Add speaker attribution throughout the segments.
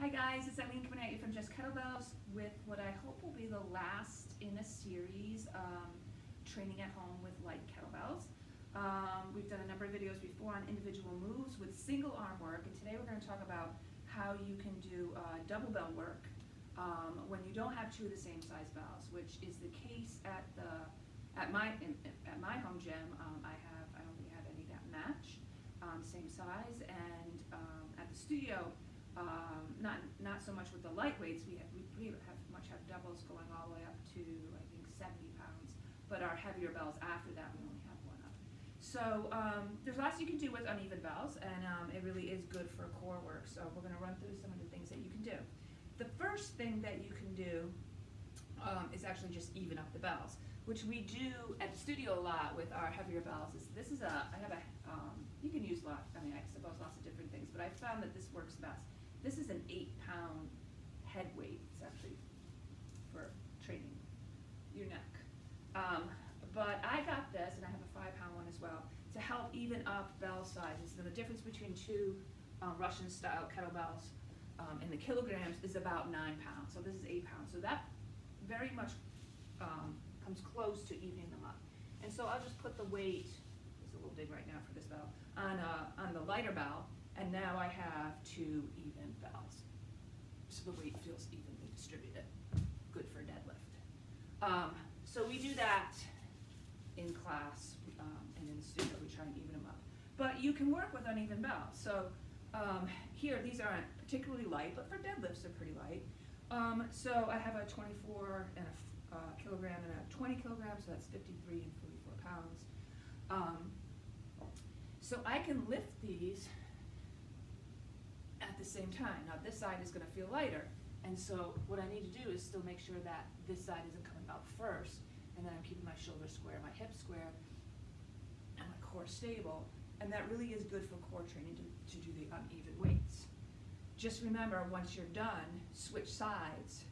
Speaker 1: Hi guys, it's Eileen coming at you from Just Kettlebells with what I hope will be the last in a series, training at home with light kettlebells. We've done a number of videos before on individual moves with single arm work, and today we're going to talk about how you can do double bell work when you don't have two of the same size bells, which is the case at my home gym. I don't think I have any that match same size, and at the studio. Not so much with the lightweights. We pretty much have doubles going all the way up to I think 70 pounds, but our heavier bells after that we only have one up. So there's lots you can do with uneven bells, and it really is good for core work. So we're going to run through some of the things that you can do. The first thing that you can do is actually just even up the bells, which we do at the studio a lot with our heavier bells. You can use I suppose lots of different things, but I found that this works best. This is an 8-pound head weight. It's actually for training your neck. But I got this, and I have a 5-pound one as well, to help even up bell sizes. So the difference between two Russian-style kettlebells in the kilograms is about 9 pounds. So this is 8 pounds. So that very much comes close to evening them up. And so I'll just put the weight, it's a little big right now for this bell, on the lighter bell, and now I have two even bells. So the weight feels evenly distributed. Good for deadlift. So we do that in class and in the studio. We try and even them up. But you can work with uneven bells. So here, these aren't particularly light, but for deadlifts they're pretty light. So I have a 24 and a kilogram and a 20 kilograms, so that's 53 and 44 pounds. So I can lift these at the same time. Now this side is going to feel lighter, and so what I need to do is still make sure that this side isn't coming out first, and then I'm keeping my shoulders square, my hips square, and my core stable, and that really is good for core training to do the uneven weights. Just remember, once you're done, switch sides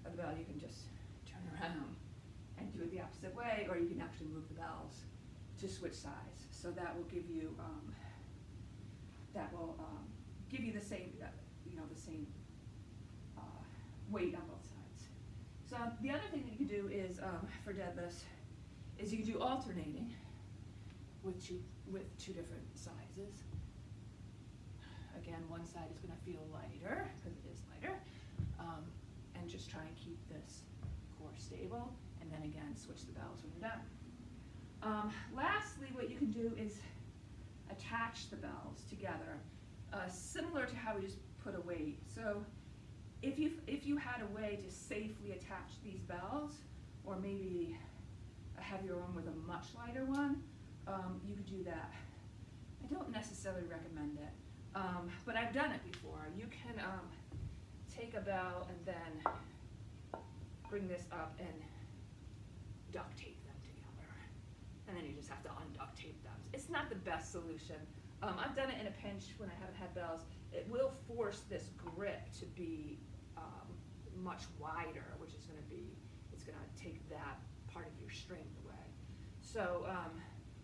Speaker 1: of the bell. You can just turn around and do it the opposite way, or you can actually move the bells to switch sides. So that will give you the same, the same weight on both sides. So the other thing that you can do is for deadlifts is you can do alternating with two different sizes. Again, one side is going to feel lighter because it is lighter, and just try and keep this core stable, and then again switch the bells when you're done. Lastly, what you can do is attach the bells together, similar to how we just put a weight. So if you had a way to safely attach these bells, or maybe a heavier one with a much lighter one, you could do that. I don't necessarily recommend it, but I've done it before. You can take a bell and then bring this up and duct tape them together, and then you just have to unduct tape them. It's not the best solution. I've done it in a pinch when I haven't had bells. It will force this grip to be much wider, which is going to take that part of your strength away. So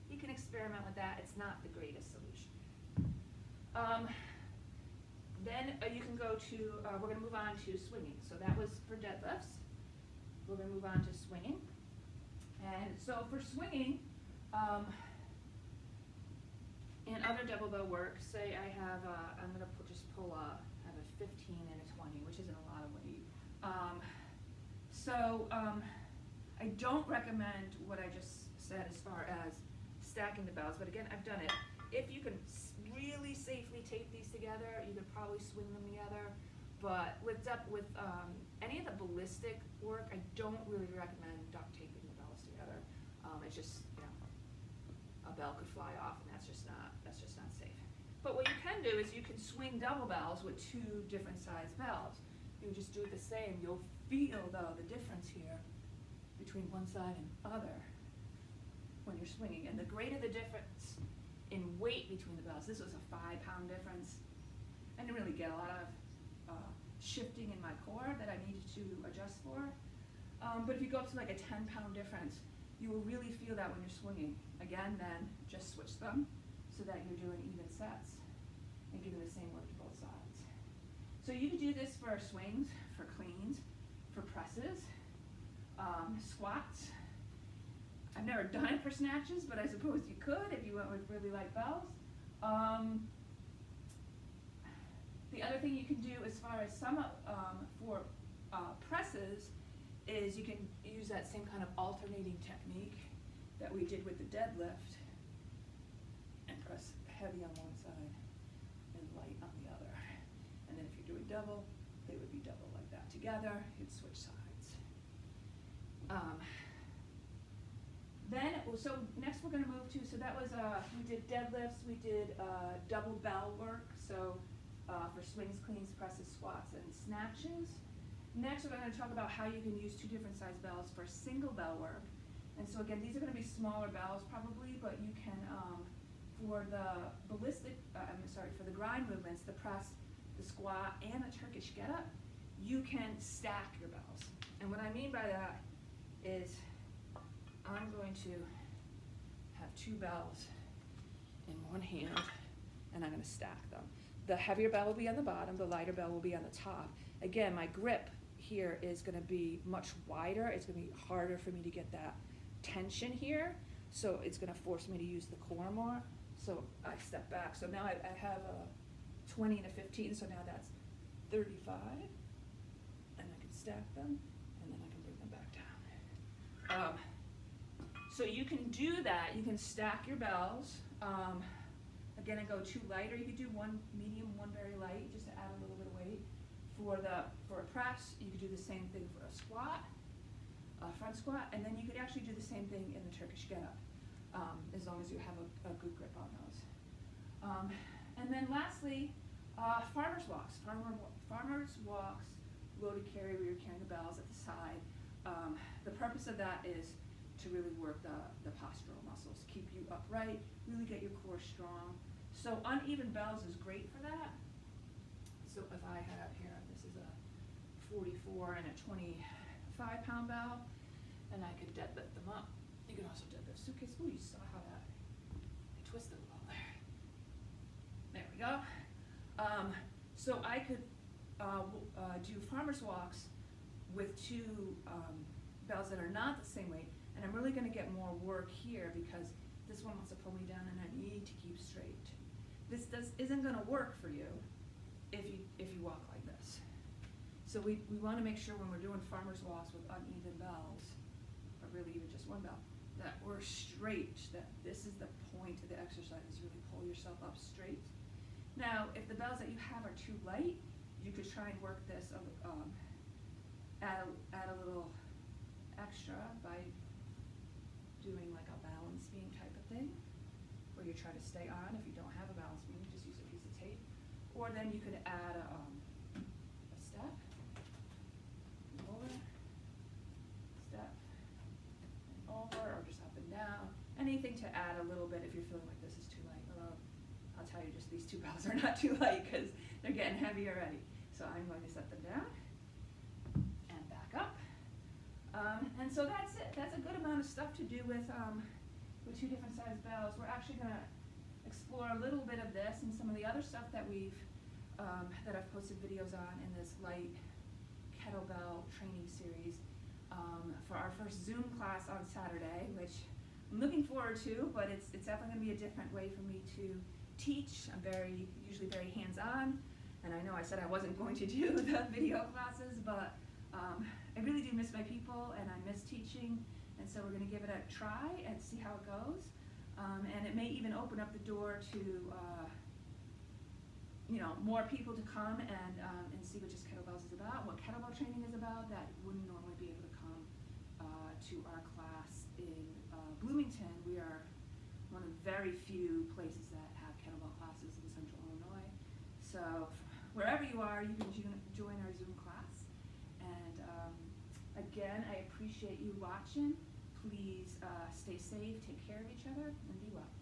Speaker 1: you can experiment with that. It's not the greatest solution. Then you can go to, we're going to move on to swinging. So that was for deadlifts. We're going to move on to swinging. And so for swinging, in other double bell work, say I have, I'm going to just pull I have a 15 and a 20, which isn't a lot of weight. I don't recommend what I just said as far as stacking the bells, but again, I've done it. If you can really safely tape these together, you could probably swing them together. But with any of the ballistic work, I don't really recommend duct taping the bells together. It's just, a bell could fly off, and that's just not safe. But what you can do is you can swing double bells with two different size bells. You just do it the same. You'll feel though the difference here between one side and other when you're swinging. And the greater the difference in weight between the bells, this was a 5-pound difference. I didn't really get a lot of shifting in my core that I needed to adjust for. But if you go up to like a 10-pound difference, you will really feel that when you're swinging. Again, then just switch them so that you're doing even sets and giving the same work to both sides. So you could do this for swings, for cleans, for presses, squats. I've never done it for snatches, but I suppose you could if you went with really light bells. The other thing you can do as far as some for presses is you can use that same kind of alternating technique that we did with the deadlift and press heavy on one side and light on the other. And then if you're doing double, they would be double like that together. You'd switch sides. So next we're going to move to, so that was, we did deadlifts, we did double bell work, so for swings, cleans, presses, squats, and snatches. Next we're going to talk about how you can use 2 different size bells for single bell work. And so again, these are going to be smaller bells probably, but you can, for the for the grind movements, the press, the squat, and the Turkish get-up, you can stack your bells. And what I mean by that is I'm going to have 2 bells in one hand, and I'm going to stack them. The heavier bell will be on the bottom, the lighter bell will be on the top. Again, my grip here is going to be much wider. It's going to be harder for me to get that tension here, so it's going to force me to use the core more. So I step back. So now I have a 20 and a 15, so now that's 35, and I can stack them, and then I can bring them back down. So you can do that. You can stack your bells. Again, I go 2 lighter. You could do 1 medium, 1 very light, just to add a little bit of weight. For a press, you could do the same thing for a squat, a front squat, and then you could actually do the same thing in the Turkish get-up, as long as you have a good grip on those. And then lastly, farmer's walks. Farmer's walks, loaded carry, where you're carrying the bells at the side. The purpose of that is to really work the postural muscles, keep you upright, really get your core strong. So uneven bells is great for that. So if I have here, this is a 44 and a 25-pound bell, and I could deadlift them up. You can also deadlift suitcase. Ooh, you saw how that I twisted a little there. There we go. So I could do farmer's walks with 2 bells that are not the same weight, and I'm really going to get more work here because this one wants to pull me down and I need to keep straight. This isn't going to work for you if you walk like this. So we want to make sure when we're doing farmer's walks with uneven bells, or really even just 1 bell, that we're straight, that this is the point of the exercise, is really pull yourself up straight. Now, if the bells that you have are too light, you could try and work this, add a little extra by doing like a balance beam type of thing, where you try to stay on. If you don't have a balance beam, just use a piece of tape. Or then you could add a step, over, step, and over, or just up and down. Anything to add a little bit if you're feeling like this is too light. Although, I'll tell you, just these 2 bells are not too light because they're getting heavy already. So I'm going to set them down and back up. And so that's it. That's a good amount of stuff to do with 2 different size bells. We're actually going to explore a little bit of this and some of the other stuff that that I've posted videos on in this light kettlebell training series for our first Zoom class on Saturday, which I'm looking forward to, but it's definitely going to be a different way for me to teach. I'm usually very hands-on, and I know I said I wasn't going to do the video classes, but I really do miss my people and I miss teaching, and so we're going to give it a try and see how it goes. And it may even open up the door to more people to come and see what just kettlebells is about, what kettlebell training is about, that wouldn't normally be able to come to our class in Bloomington. We are one of very few places that have kettlebell classes in Central Illinois. So wherever you are, you can join our Zoom class. And again, I appreciate you watching. Please stay safe, take care of each other, and be well.